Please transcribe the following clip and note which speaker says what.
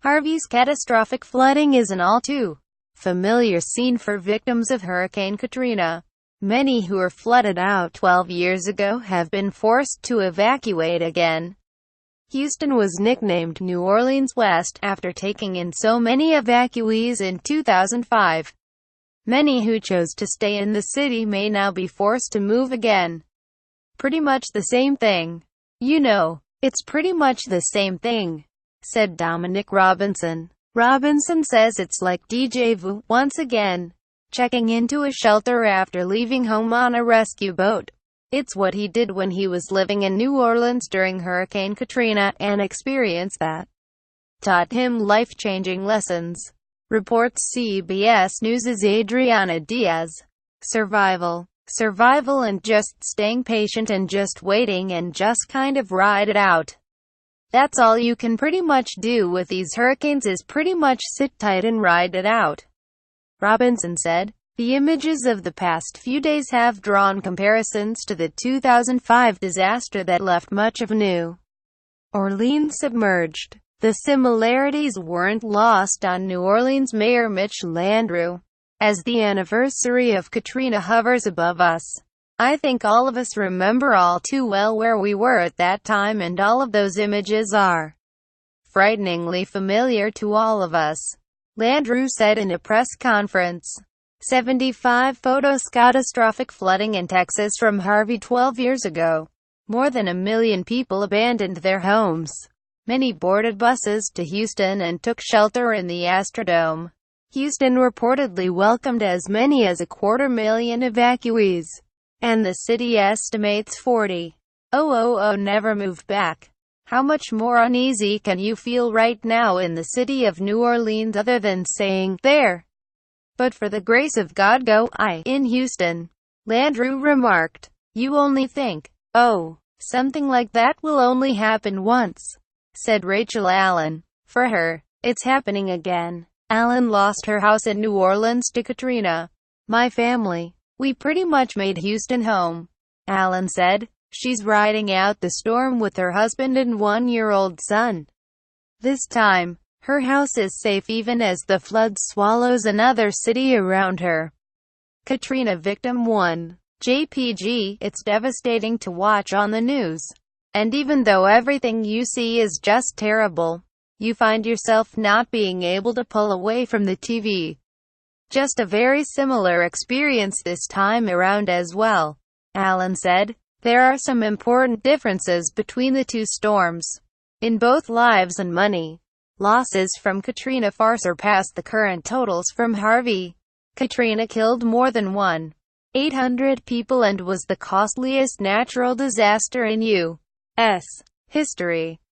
Speaker 1: Harvey's catastrophic flooding is an all-too familiar scene for victims of Hurricane Katrina. Many who were flooded out 12 years ago have been forced to evacuate again. Houston was nicknamed New Orleans West after taking in so many evacuees in 2005. Many who chose to stay in the city may now be forced to move again. Pretty much the same thing. You know, it's pretty much the same thing, said Dominick Robinson. Robinson says it's like déjà vu, once again, checking into a shelter after leaving home on a rescue boat. It's what he did when he was living in New Orleans during Hurricane Katrina, an experience that taught him life-changing lessons, reports CBS News' Adriana Diaz. Survival and just staying patient and just waiting and just kind of ride it out. That's all you can pretty much do with these hurricanes, is pretty much sit tight and ride it out, Robinson said. The images of the past few days have drawn comparisons to the 2005 disaster that left much of New Orleans submerged. The similarities weren't lost on New Orleans Mayor Mitch Landrieu. As the anniversary of Katrina hovers above us, I think all of us remember all too well where we were at that time, and all of those images are frighteningly familiar to all of us, Landrieu said in a press conference. 75 photos. Catastrophic flooding in Texas from Harvey 12 years ago. More than 1 million people abandoned their homes. Many boarded buses to Houston and took shelter in the Astrodome. Houston reportedly welcomed as many as 250,000 evacuees, and the city estimates 40,000 never moved back. How much more uneasy can you feel right now in the city of New Orleans other than saying, "There, but for the grace of God go I," in Houston? Landrieu remarked. You only think, "Oh, something like that will only happen once," said Rachel Allen. For her, it's happening again. Allen lost her house in New Orleans to Katrina. "My family, we pretty much made Houston home," Allen said. She's riding out the storm with her husband and 1-year-old son. This time, her house is safe even as the flood swallows another city around her. Katrina Victim 1. JPG. It's devastating to watch on the news. And even though everything you see is just terrible, you find yourself not being able to pull away from the TV. Just a very similar experience this time around as well, Allen said. There are some important differences between the two storms. In both, lives and money losses from Katrina far surpassed the current totals from Harvey. Katrina killed more than 1,800 people and was the costliest natural disaster in U.S. history.